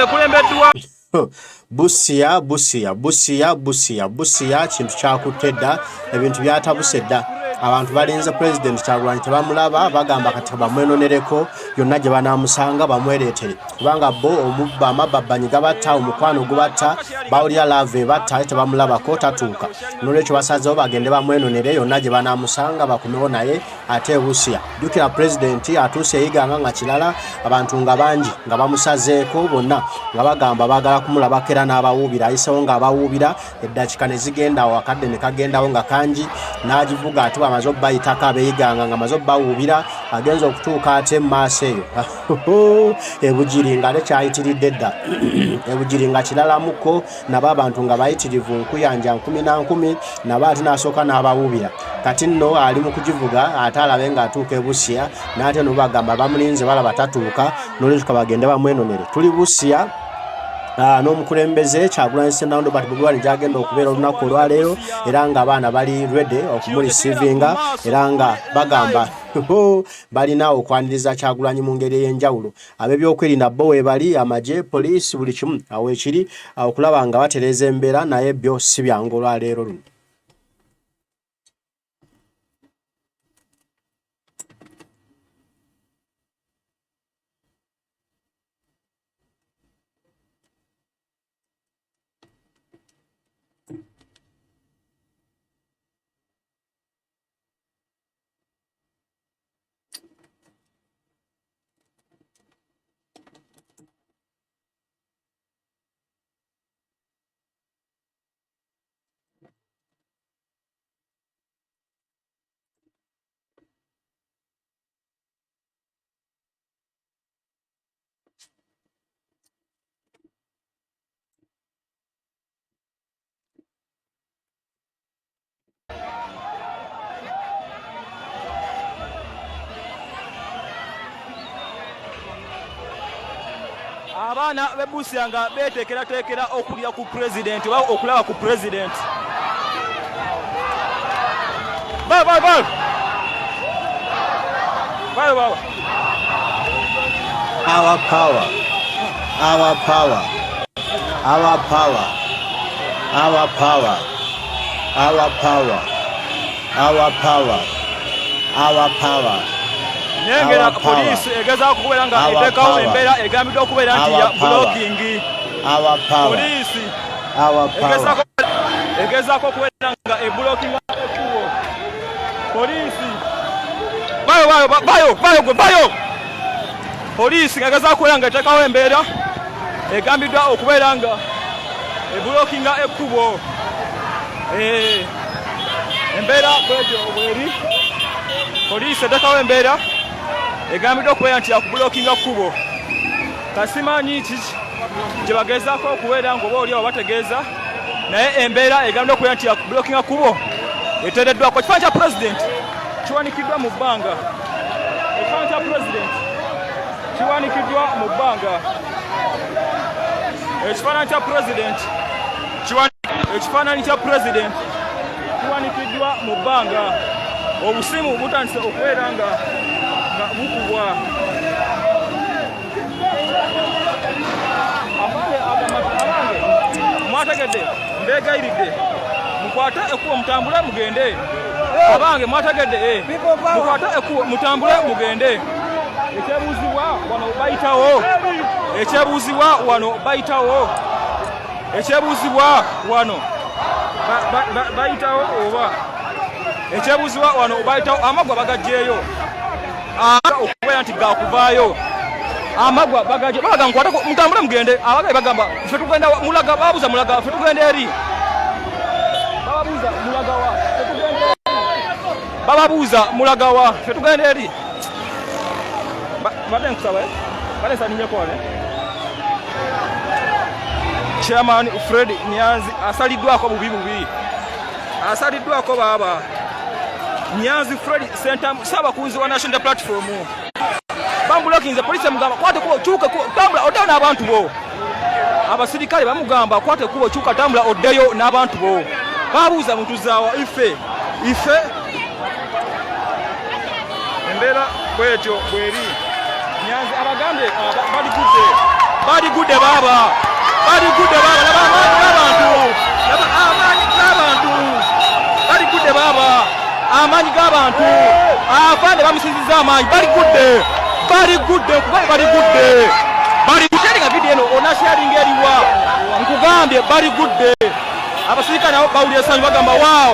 ekulembeddwa Busia kintu kyakutedda ebintu byatabuse dda abantu balinze president Kyagulanyi tebamulaba bagamba kati bamwenonereko yonna gye banaamusanga bamwereetere kubanga bo omubba amababbanyi gabatta omukwano gubatta bawulira lave batta tebamulabako tatuuka n'olwekyo basazeewo bagende bamwenonere yonna gye banaamusanga bakomewo naye ate Busia jjukira president atuuse eyiganga nga kirala abantu nga bangi nga bamusazeeko bonna nga bagamba baagala kumulabako era n'abawuubira ayisewo ng'abawuubira eddakiika ne zigenda wakadde ne kagendawo nga kangi n'agivuga ate amaze obbayitako abeeyiganga nga amaze obbawuubira agenza okutuuka ate mu maaso eyo ebugiri nga lekyayitiridde dda ebugiri nga kiralamuko nabo abantu nga bayitirivu nkuyanja 10 nabo ate n'asooka n'abawuubira kati nno ali mu kugivuga ate alabe ng'atuuka e Busia n'ate no bagamba bamulinze balaba tatuuka n'olwekyo bagende bamwenonere tuli Busia n'omukulembeze Kyagulanyi Ssentawulo Bobi gyagenda okubeera olunaku olwaleero era nga abaana bali ready okumulisivinga era nga bagamba balina okwaniriza Kyagulanyi mu ngeri ey'enjawulo ab'ebyokwerinda bo webali amagye poliisi buli kimu awo ekiri okulaba nga batereeza embeera naye byo si byangu olwaleero luno. Abaana b'e Busia nga beeteekerateekera okulya ku president oba okulaba ku president. Bye. Our power. Nengera poliisi egezaako okubeera nga eteekawo embeera egambiddwa okubeera nti ya blocking. Poliisi egezaako okubeera nga eblocking ekkubo. Poliisi bayo. Poliisi egezaako okubeera nga eteekawo embeera egambiddwa okubeera nga eblocking ekkubo. Embeera bwegyo bweri. Poliisi eteekawo embeera egambiddwa okubeera nti yakubulookinga kkubo. Kasimanyi kiki gye bagezaako okubeera ng'oba oli awo bategeeza naye embeera egambiddwa okubeera nti yakubulookinga kkubo eteereddwako. Ekifaananyi kya pulezidenti kiwanikiddwa mu bbanga. Ekifaananyi kya pulezidenti kiwanikiddwa mu bbanga. Ekifaananyi kya pulezidenti kiwanikiddwa mu bbanga. Obusimu butandise okubeera nga bukubwa. Abange mwategedde mbeegayiridde mukwate ekkubo mutambule mugende. Abange mwategedde mukwate ekkubo mutambule mugende. Ekyebuuzibwa wano bayitawo amagwa bagagyeyo okubeera nti gakuvaayo. Amagwa bagagye baga nkwateko mutambule mugende. Abagaye bagamba ffe tugenda mulaga babuuza mulaga ffe tugenda eri. Bababuuza mulaga wa ffe tugenda eri. Badde nkusaba badde ninyeko wale. Chairman Fred Nyanzi asaliddwako bubi. Asaliddwako baba. Nyanzi Fred Center Ssabakunzi wa National Platform. Bambulokinze poliisi mugamba kwate kubo chuka tambula oddeyo n'abantu bo. Abasirikale bamugamba kwate kubo chuka tambula oddeyo n'abantu bo. Babuuza muntu zaawa ife. Embeera bwetyo bweri. Nyanzi abagambe bali kudde. bali gudde baba bali gudde baba laba amaanyi g'abantu bali gudde baba amaanyi g'abantu afande bamusinziza amaanyi bali gudde kuba bali gudde sharinga video eno ona sharing eriwa nkugambye bali gudde abasirikale nabo bawulira essanyu bagamba wow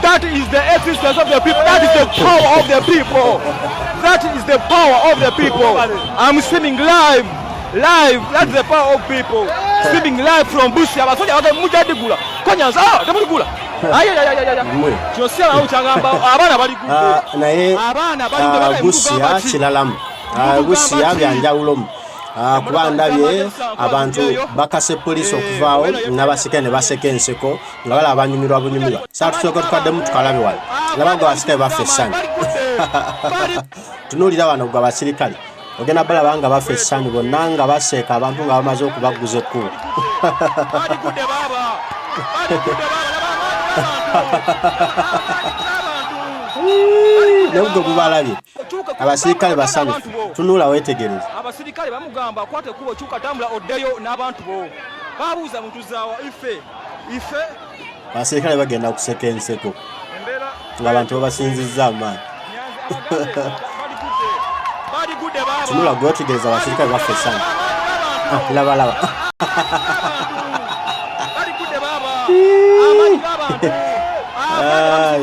that is the existence of the people, that is the power of the people, that is the power of the people. I'm streaming live, that's the power of people, streaming live from Busia Abalinze Bobi konyanza temuligula kyosera uchagamba abaana bali gudde abaana bali Busia kilalamu Busia byanjawulo kuba ndabye abantu bakase poliisi okuvaawo n'abasirikale ne baseka enseko nga bala abanyumirwa bunyumirwa satusooka tukaddemu tukalabe wala laba gwe abasirikale baffe essanyu tunuulira wano gwe abasirikale ogenda balaba nga baffe essanyu bonna nga baseeka abantu nga bamaze okubaguza ekkubo nebugwe bubalabye abasirikale basanyufu tunuula weetegereza abasirikale bamugamba akwate kubo kyuka tambula oddeyo n'abantu bo babuuza mutuzaawa ife abasirikale bagenda kuseka enseko ng'abantu babasinzizza amaanyi tunuula gwe weetegereza abasirikale baffe essanyu labalaba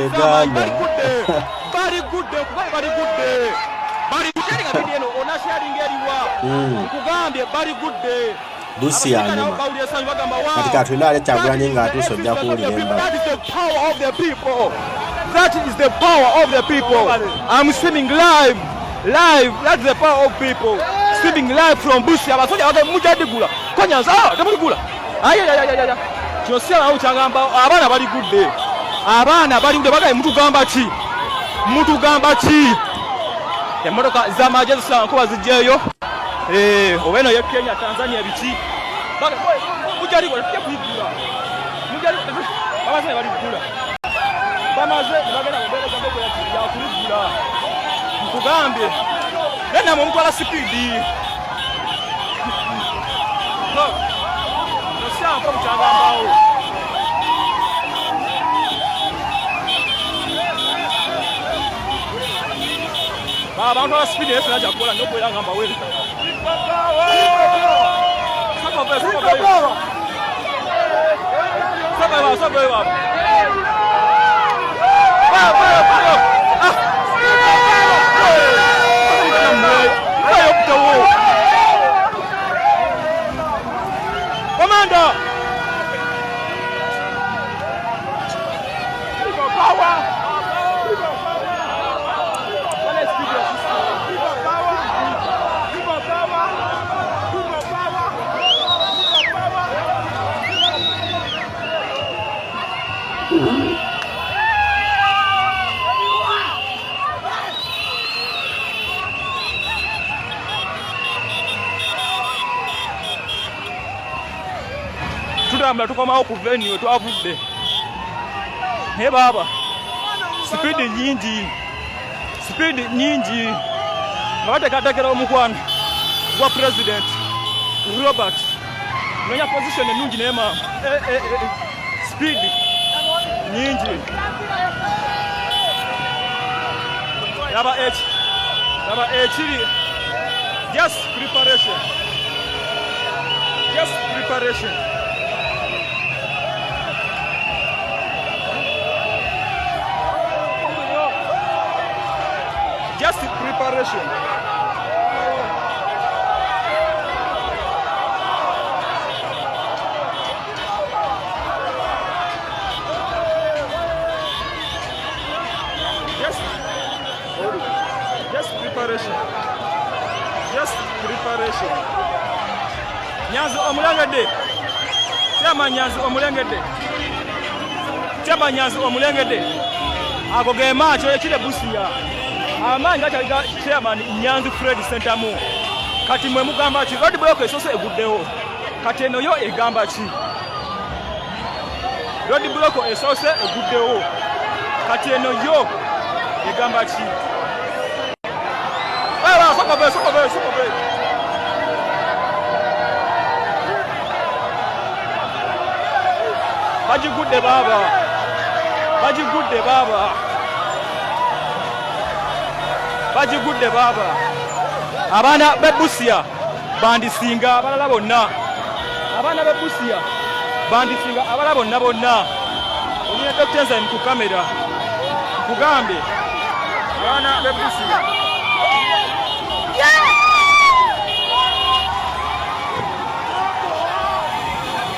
Uganda bali gudde sharinga video eno ona sharing eriwa nkugambye bali gudde Busia nyuma katika tulina ale Kyagulanyi nga atuuse ojja kuwulira embaga that is the power of the people I'm streaming live that's the power of people streaming live from Busia abasajja mujadigula konyanza temuligula kyosera uchagamba abaana bali gudde bagaye mutugamba ki emotoka z'amagye zisanga nkuba zijjeeyo oba eno ye Kenya Tanzania biki mujaligula tujja kuyigula bamaze bali kugula bamaze bagenda kubeereza mbego yakuligula nkugambye nenamwe omutwala sipiidi nosyanko mukyagambaawo abantu aba speed yesu najja kukola n'okwera ngamba wewe Commander! Tutambula tukomawo ku venue we twavudde naye baba sipiidi nyingi nga bateekateekera omukwano gwa president Robert nonya position ennungi naye mama sipiidi nyingi laba ekiri just preparation just preparation Just preparation. Nyanzi omulengedde. Chama Nyanzi omulengedde. Chama Nyanzi omulengedde. Ago ge match ekire Busia. Amanyi gachaliga chairman Nyanzi Fred Sentamu. Kati mwe mugamba ki road block esose eguddewo. Kati eno yo egamba ki. Road block esose eguddewo. Kati eno yo egamba ki. bagigudde baba bagigudde baba abaana be Busia bandisinga abalala bonna abaana be Busia bandisinga abalala bonna olina Dr. Nzani ku kamera kugambe abaana be Busia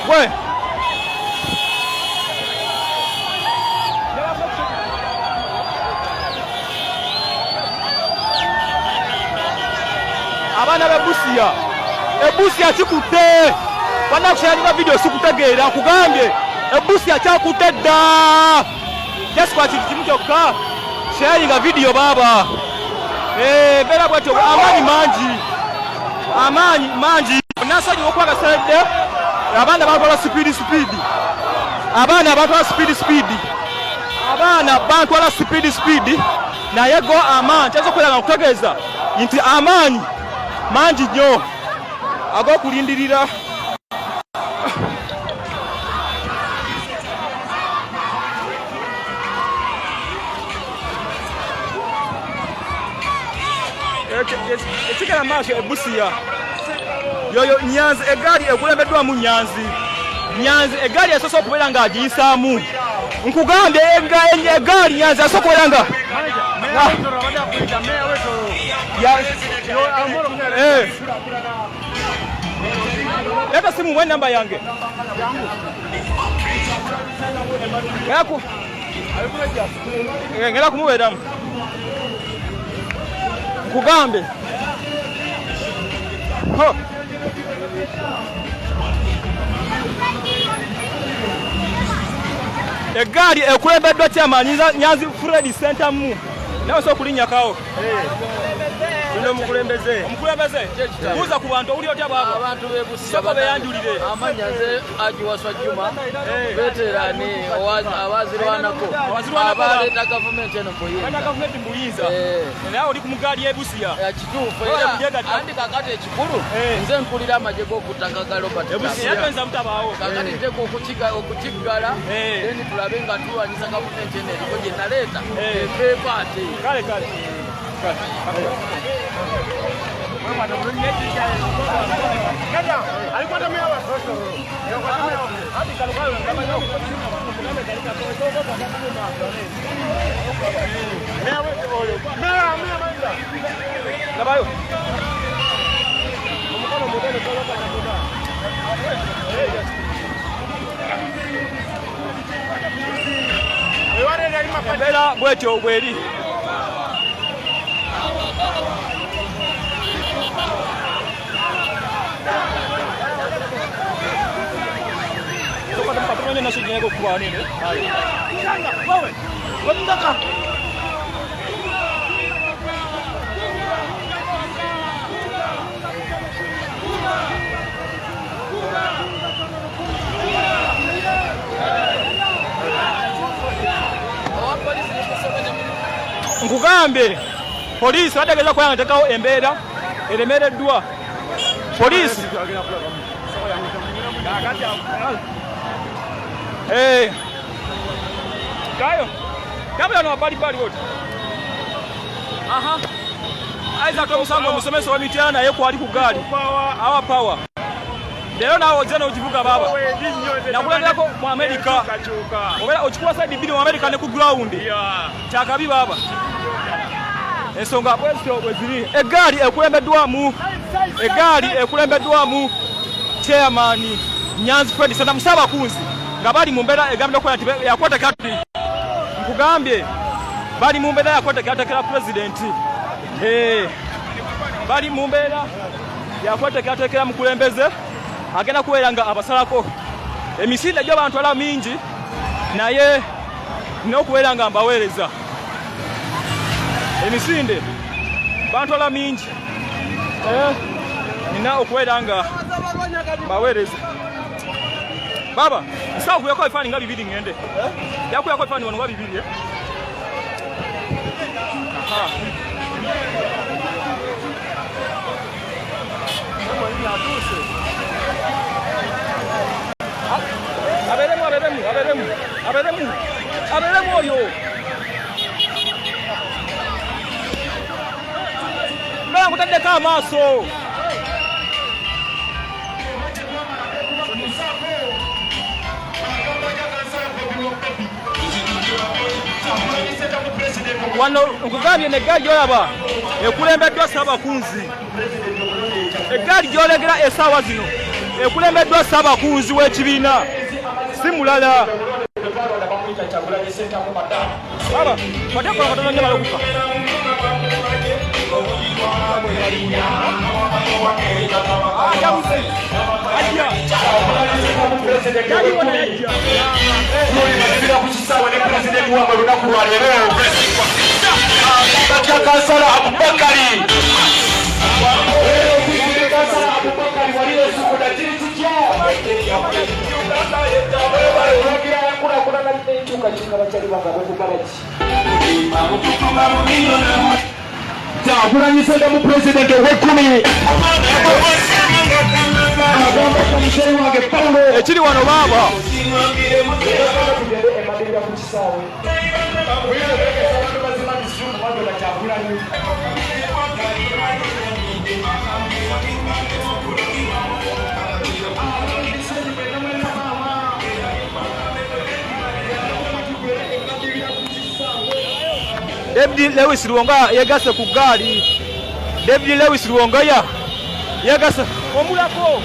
we abaana be Busia kikutte banakusharinga video sikutegeera kugambye Busia kyakutte dda just kwa kintu kimu kyokka sharinga video baba bera bwatyo amaanyi mangi nasonyiwa okwagasedde abaana batwala speed abaana batwala speed naye go amaanyi kyaza okwera nga kutegeeza nti amaanyi mangi nnyo ag'okulindirira ekigera maaso Busia yoyo Nyanzi egaali ekulembeddwamu Nyanzi egaali esoose okubeera ng'agiyisaamu nkugambye egaali Nyanzi asoose okubeera nga leta simu mwe namba yange ngera kumubeeramu nkugambe egaali ekulembeddwa kyamaanyi Nyanzi Fred Center mu nawe so kulinnyakawo omukulembeze buuza ku bantu owuli otya baba abantu be Busia soko beyanjulire amanyaze ajiwaswa Juma veterani abazirwanako abaleeta gavumenti eno mbuyinza naye oli ku mugaali e Busia kituufu andi kakati ekikulu nze nkulira amagye g'okutta Robert kakati nteeka okukiggala then tulabe nga tulwanyisa gavumenti eno eriko gye naleeta epeepa ate kale embeera bwetyo bweri patrulnya nasi jengo kuani ni. Wewe, wamtaka. Nkugambe polisi bategeza kwanga tekao embeera eremereddwa polisi Gayo. Kabla no bali wote. Aha. Aiza to musango musomeso wa mitiana naye kwali ku gali. Awa power. Lero nawo jana ujivuga baba. Nakulandako mu America. Obera ochukua side bidi mu America ne ku ground. Chakabi baba. Ensonga bwezo bweziri. Egali ekulembeddwamu chairman Nyanzi Fred Sanda musaba kunzi. Ngabali mumbera egambye ko yakwata kati nkugambye bali mumbera yakwata kati kala president bali mumbera yakwata kati kala mukulembeze agenda kuweranga abasalako emisinde gyo bantu ala mingi naye nokuweranga mbawereza emisinde bantu ala mingi nina okuweranga mbawereza Baba, sawa kuyako ifani nga bibiri ngende. Yako yako ifani wanu nga bibiri Aha. Abelemu. Abeeremu oyo. Nga nkutaddeko amaaso. Wano nkugambye n'eggaali gy'olaba ekulembeddwa Ssaabakunzi. Eggaali gy'olegera essaawa zino ekulembeddwa Ssaabakunzi w'ekibiina si mulala. Baba, batekola katono nnyo balokufa. Abalinze mu president w'ekumi ekiri wano baaba David Lewis Luonga yegase ku gaali. David Lewis Luonga yegase omulako.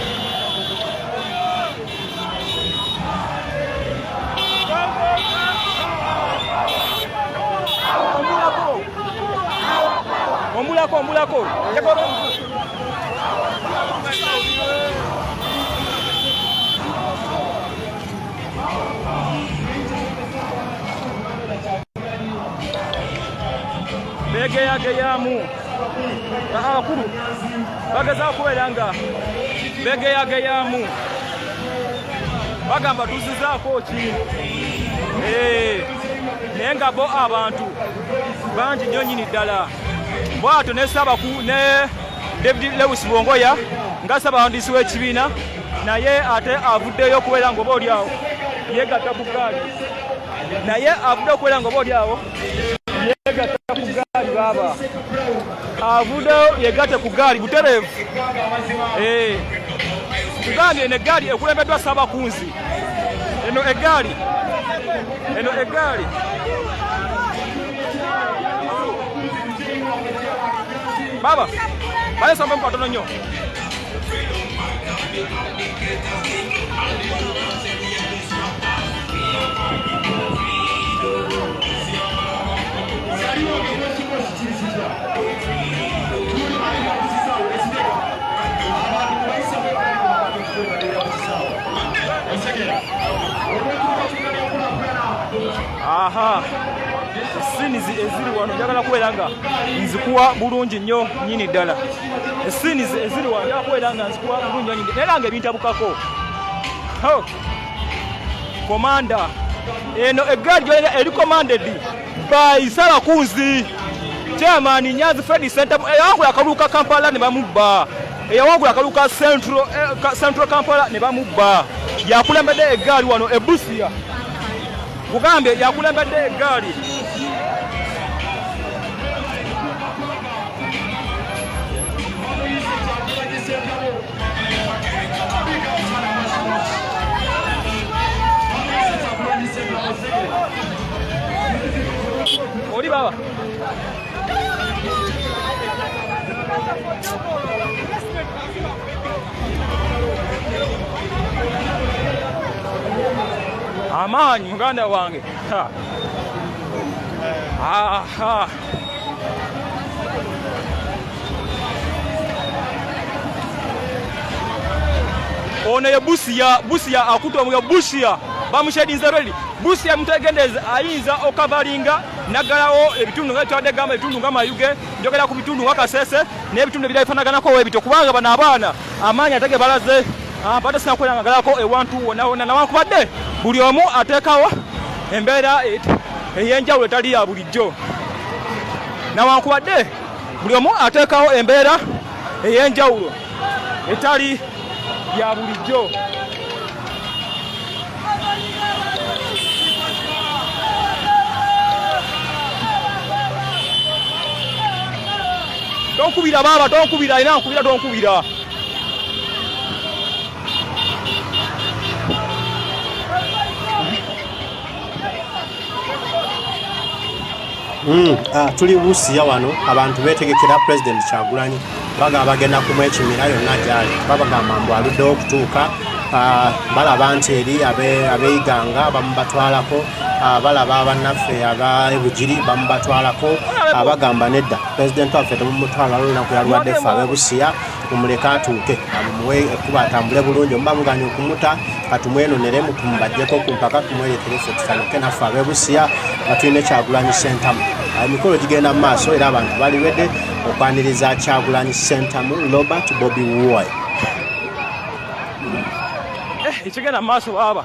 Omulako. Begeyageyamu abakulu bageza okubeera nga begeyageyamu bagamba tuzizaako ki naye nga bo abantu bangi nnyo nnyini ddala bw'atyo ne David Lewis Bongoya nga ssaabawandiisi w'ekibiina naye ate avuddeyo okubeera nga oba oliawo yeegatta ku gaali yegatta ku gaali baba avuddeyo yegatte ku gaali butereevu kugambye eno eggaali ekulembeddwa Ssaabakunzi eno eggaali baba balesamba mu katono nnyo aha esinizi eziri wano njagala kubeera nga nzikuwa bulungi nnyo nnyini ddala esinizi eziri wano njagala kubeera nga nzikuwa bulungi nnyo naye nga ebintabukako komanda eno eggaali gy'olenga eri commanded by Ssaabakunzi chairman Nyanzi Fred Center eyawangula akalulu ka Kampala ne bamubba eyawangula akalulu ka Central Kampala ne bamubba yakulembedde eggaali wano e Busia kugambye yakulembedde eggaali oli baba amaanyi muganda wange ono ye Busia akuta omuga Busia bamushedinze redi Busia mutegendeze ayinza okavalinga nagalawo ebitundu nga twade gamba ebitundu nga Mayuge njogera ku bitundu nga Kasese n'ebitundu ebirafanaganako webito kubanga bano abaana amaanyi atege balaze bade sina kwera nagalako ewantu wona nawankubadde buli omu ateekawo embeera ey'enjawulo etali ya bulijjo nawankubadde buli omu ateekawo embeera ey'enjawulo etali ya bulijjo Tonkubira baba, tonkubira, ina nkubira tonkubira. Tuli Busia wano abantu betegekera President Kyagulanyi bagenda kumwekimira yonna gyali babagamba mbu aluddewo okutuuka balaba nti eri abeeyiganga bamubatwalako balaba bannaffe ab'ebugiri bamubatwalako bagamba nedda President waffe temumutwala lunaku yalwadde ffe ab'ebusiya mumuleka atuuke mumuwe ekkuba atambule bulungi omuba muganya okumuta katumwenonere mutumubajjeko ku mpaka tumwerekere ffe tusanuke naffe ab'ebusiya nga tulina Kyagulanyi Sentamu emikolo gigenda mu maaso era abantu bali wedde okwaniriza Kyagulanyi Sentamu Robert Bobi Wine ikigenda mu maaso baba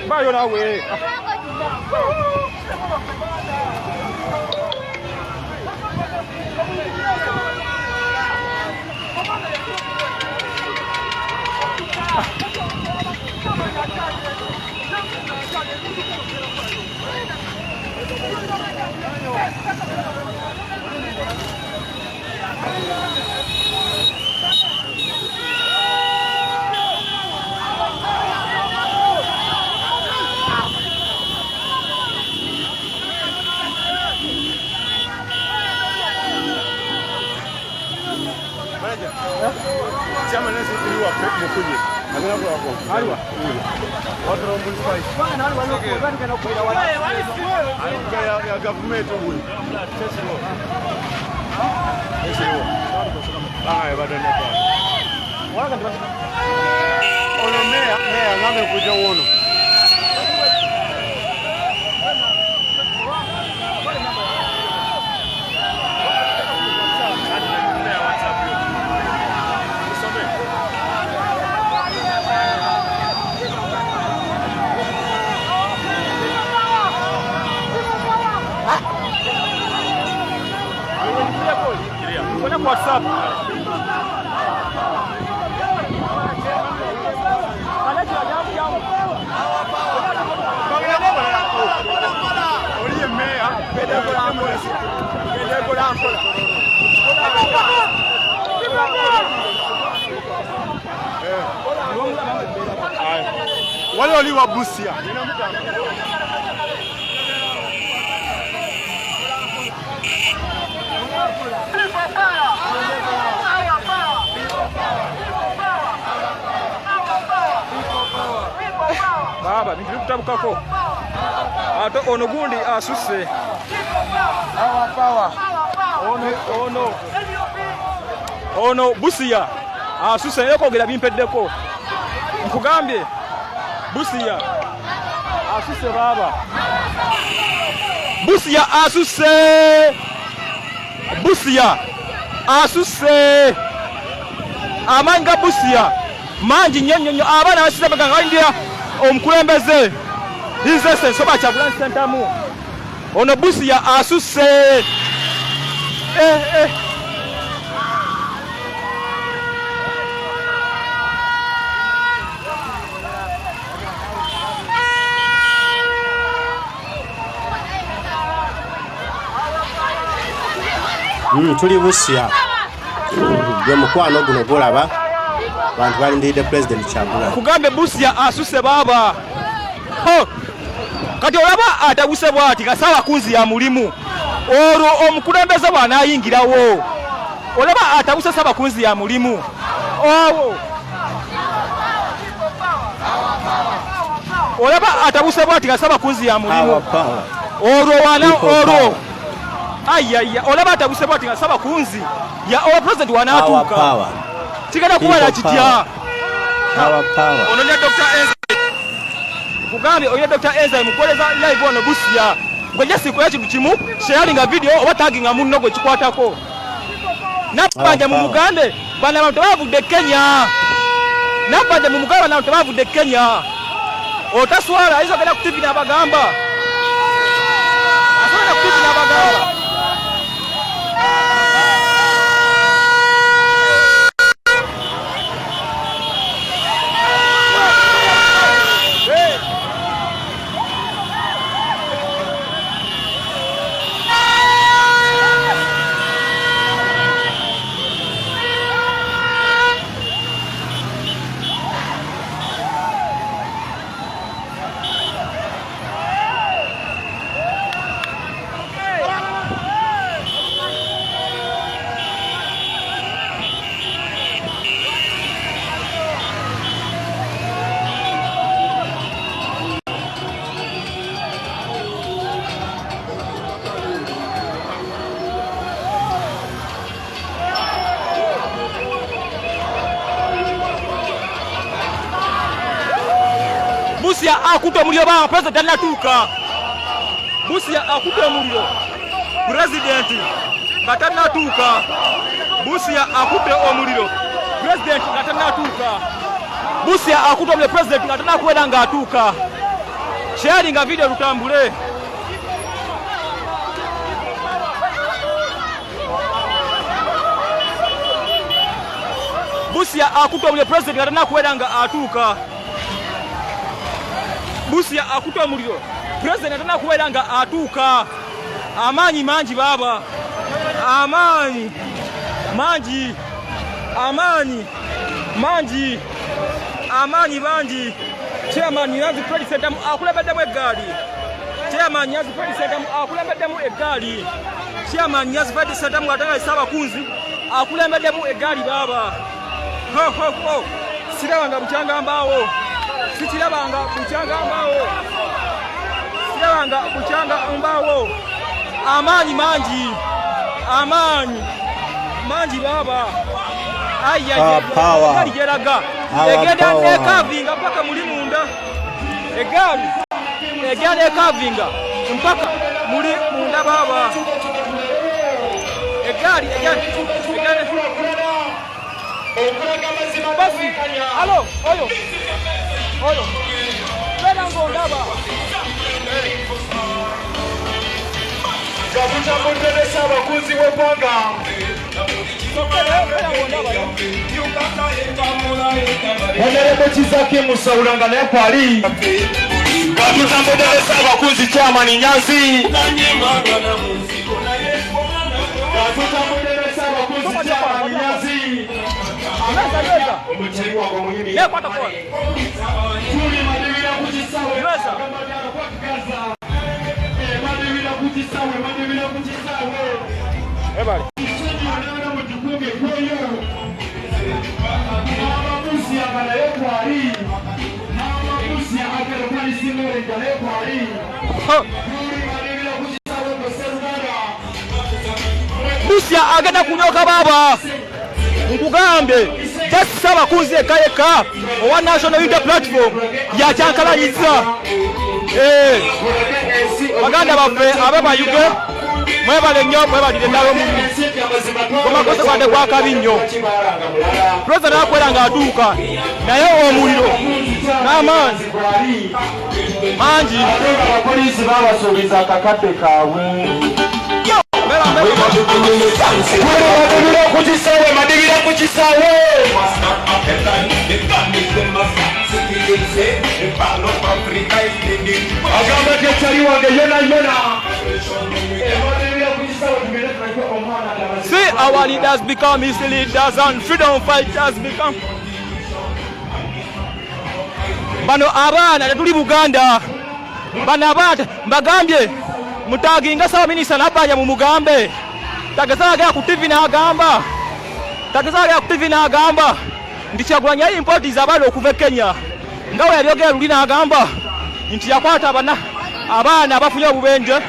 bayo nawe WhatsApp. Wale waliwa Busia. Baba, ningiri kutabukako. Ato ono gundi asuse. Power. Ono Busia. Asuse yokogera bimpeddeko. Nkugambye Busia. Asuse baba. Busia asuse. Busia asuse. Amanga Busia. Manji nyonyonyo abana basiza baganga India omukulembeze His Excellency Kyagulanyi Sentamu ono Busia asuse tuli Busia gwe mukwano guno golaba abantu balindiridde President Kyagulanyi kugambe Busia asuse baba kati olaba atabuse bwati kasaba kunzi ya mulimu olwo omukulembeze bw'anaayingirawo olaba atabuse saba kunzi ya mulimu olaba atabuse bwati kasaba kunzi ya mulimu olwo ayaya olaba atabuse bwati kasaba kunzi ya President wanaatuuka tigana kubala kitya ono ne Dr. Enza kugambe oyo Dr. Enza mukoleza live ono Busia ngoja siku ya kintu kimu sharing a video oba tagging amunno gwe kikwatako nabanja mu Mugande bana abantu bavudde Kenya nabanja mu Muganda bana abantu bavudde Kenya otaswala izo genda kutipi n'abagamba asona kutipi n'abagamba akutte omuliro ba president annatuuka. Busia akutte omuliro president nga tannatuuka. Busia akutte omuliro president nga tannatuuka. Busia akutte omuliro president nga tannakubeera ng'atuuka. Sharing a video lutambule. Busia akutte omuliro president nga tannakubeera nga atuuka. Busia akutte omuliro president tannakubeera nga atuuka. Amaanyi mangi baba. Amaanyi mangi. Amaanyi mangi. Amaanyi bangi. Chairman yazi president akulembeddemu eggaali. Chairman yazi president akulembeddemu eggaali. Chairman yazi president atanga Ssabakunzi akulembeddemu eggaali baba. Ho. Sirabanga bukyanga mbaawo. Sikirabanga bukyanga mbaawo. Sirabanga bukyanga mbaawo. Amaanyi mangi. Amaanyi mangi baba. Power. Egenda nekavinga mpaka muli munda. Egenda nekavinga mpaka muli munda baba. Egali basi. Alo, oyo. Bena ngondaba. Kabuta mundelesa abakunzi w'eggwanga. Honorable Kisaki Musawulanga naye kwali. Kabuta mundelesa abakunzi chairman Nyanzi. Kabuta mundelesa abakunzi chairman Nyanzi. Tuli madibira kukisawe. Everybody. Busia agenda kunyoka baba. Nkugambe just Ssabakunzi ekayeka owa National Unity Platform ya kyankalanyiza. Baganda baffe ababayuge mwebale nnyo mwebalire ddala omuntu gomakoze bwadde gwakabi nnyo. President akwera ng'atuuka naye omuliro n'amaanyi mangi. Abapoliisi babasuubiza akakadde kaabwe. Madibira ku kisaawe. Agamba tekyali wange yona. See our leaders become his leaders and freedom fighters become. Bano abaana tetuli Buganda. Bano abaana mbagambye mutaginga sawa minisita nabanja mu mugambe. Tagazaga ku TV n'agamba nti Kyagulanyi import z'abaana okuva e Kenya. Ngawe yabyogera luli n'agamba nti yakwata abaana abafunye obubenje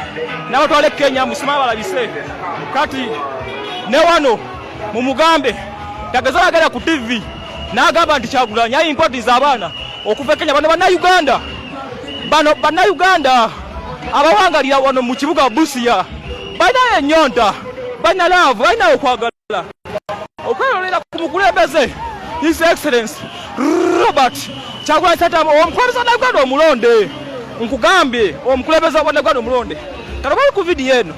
n'abatwala e Kenya musima balabise. Kati ne wano mu mugambe tagazaga ku TV n'agamba nti Kyagulanyi import z'abaana okuva e Kenya. Bano bannayuganda abawangalira wano mu kibuga Busia balina ennyonta, balina laavu, balina okwagala okwelolera ku mukulembeze His Excellency Robert Kyagulanyi Ssentamu omukulembeze wa Uganda omulonde. Nkugambye omukulembeze wa Uganda omulonde kati bali ku vidiyo eno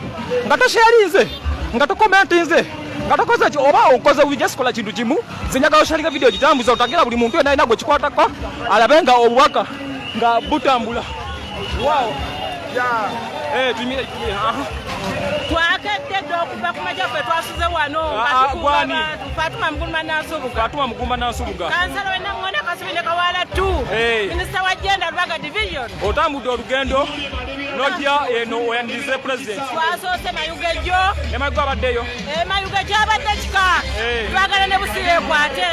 nga tosharinze nga tokomentinze nga tokoze ki oba okoze wijesikola kintu kimu zinyaga osharinga vidiyo gitambuza otagira buli muntu yena alina gwe kikwatako alabe nga obubaka nga butambula. Wow. Twakedde okuva ku majjaffe twasuze wano Fatuma Mugumba n'Ansubuga kansala w'Ennang'onda Kasubinde Kawala 2 minisita wa Gender Lubaga Division. Otambudde olugendo n'ojja eno oyanirize president. Twasoose Mayugejo. Mayuge abaddeyo. Mayugejo abadde kika. Twagala ne Busia ekwate.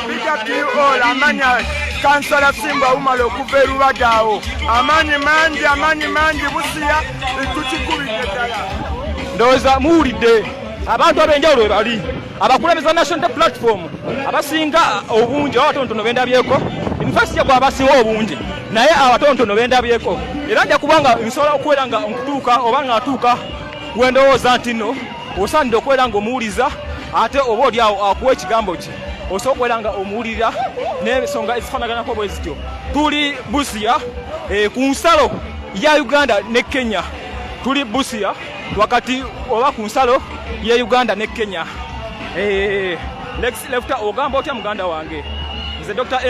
Big up to you all. Amanya kansala Simba Umalo okuva e Lubaga awo. Amaanyi mangi Busia tukikubidde ddala. Ndowooza muwulidde abantu ab'enjawulo we bali abakulembeza National Platform abasinga obungi abatonotono bendabyeko infasi ya abasinga obungi naye abatontono bendabyeko era nja kubanga nsobola okubeera nga nkutuuka oba nga atuuka wendowooza nti nno osaanidde okubeera nga omuwuliza ate oba oli awo akuwa ekigambo kye osobola okubeera nga omuwulira n'ensonga ezifaanaganako bwe zityo. Tuli Busia ku nsalo ya Uganda ne Kenya. Tuli Busia wakati oba ku nsalo ya Uganda ne Kenya. Lex Lefta ogamba otya muganda wange. Nze Dr.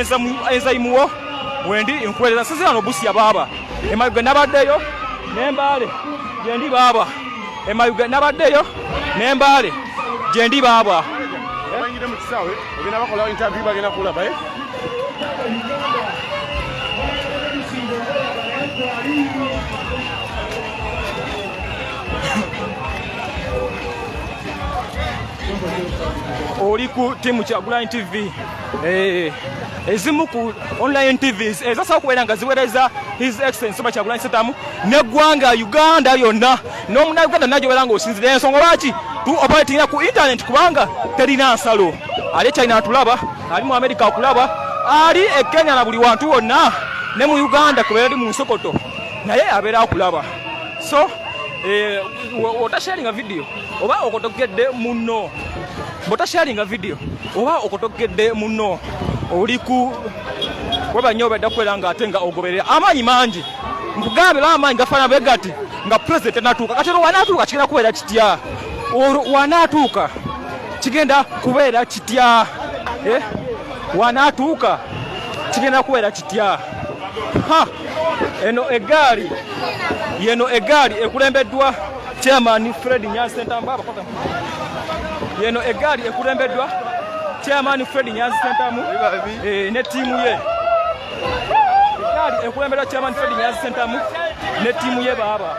Enzaimuwo wendi nkuweereza sisi wano Busia baba. Emayuge nabaddeyo n'embaale gyendi baba. Emayuge nabaddeyo n'embaale gyendi baba. Abanyire mu kisaawe ogenda bakola interview bagenda kulaba oli ku timu Kyagulanyi TV ezimu ku online TVs ezasobola okubeera nga ziweereza His Excellency Kyagulanyi Ssentamu n'eggwanga Uganda yonna n'omunnayuganda nagyobeera nga osinzira ensonga lwaki tu operatinga ku internet kubanga terina nsalo ali China atulaba ali mu America akulaba ali e Kenya na buli wantu wonna ne mu Uganda kubeera ali mu Nsokoto naye abeera akulaba so otasharinga video oba okotogedde munno botasharinga video oba okotogedde munno oli ku webanyoba dda kubeera nga ate nga ogoberera amaanyi mangi nkugambe amaanyi gafaana begati nga president natuuka kati wanatuuka kigenda kubeera kitya wanatuuka kigenda kubeera kitya wanatuuka kigenda kubeera kitya eno egaali yeno egaali ekulembeddwa chairman Fred Nyanzi Ssentamu yeno egaali ekulembeddwa chairman Fred Nyanzi Ssentamu ne tiimu ye egaali ekulembeddwa chairman Fred Nyanzi Ssentamu ne tiimu ye baba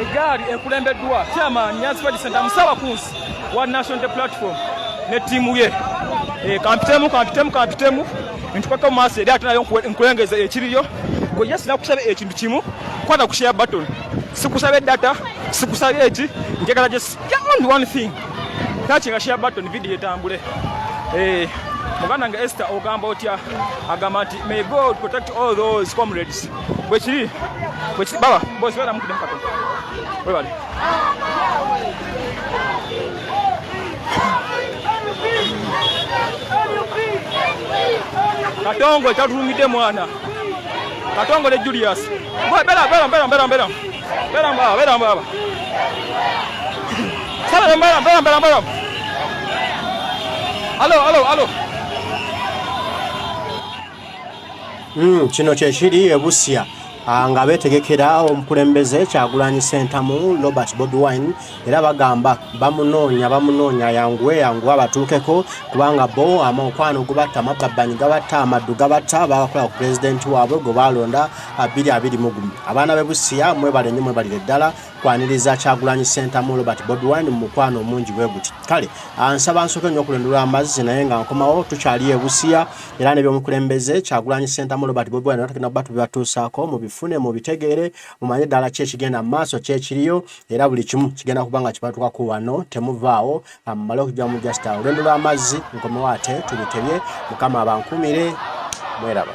egaali ekulembeddwa chairman Nyanzi Fred Ssentamu Ssabakunsi wa National Platform ne tiimu ye kampitemu ntukaka mu maaso eri ate nayo nkulengeza ekiriyo gwe yes nakusaba ekintu kimu kwata ku share button sikusaba data sikusaba eki njagala just only one thing touching share button video etambule muganda nga Esther ogamba otya agamba nti may God protect all those comrades bwekiri baba boss wera mukudemu kato webale Katongo kyatulumidde mwana Katongo le Julius bera Hello kino kyekiri e Busia nga betegekera omukulembeze Kyagulanyi Ssentamu Robert Bobi Wine era bagamba bamunoonya yanguwe abatuukeko kubanga bo amakwano gubatta amababbanyi gabatta amaddu gabatta bagakola ku president waabwe gwe balonda 2021 abaana b'e Busia mwebale nnyo mwebalire ddala kwaniriza Kyagulanyi Ssentamu Robert Bobi Wine mu mukwano omungi bwe guti kale ansaba nsooke nnyo okulondolwa amazzi naye nga nkomawo tukyali e Busia era n'ebyomukulembeze Kyagulanyi Ssentamu Robert Bobi Wine batagenda kubatu bibatuusaako mu bifune mu bitegeere mumanye ddala kyekigenda mu maaso kyekiriyo era buli kimu kigenda kubanga kibatuukako wano temuvaawo mumale okujja mu just olwendo lw'amazzi nkomewo ate tubitebye mukama abankumire mweraba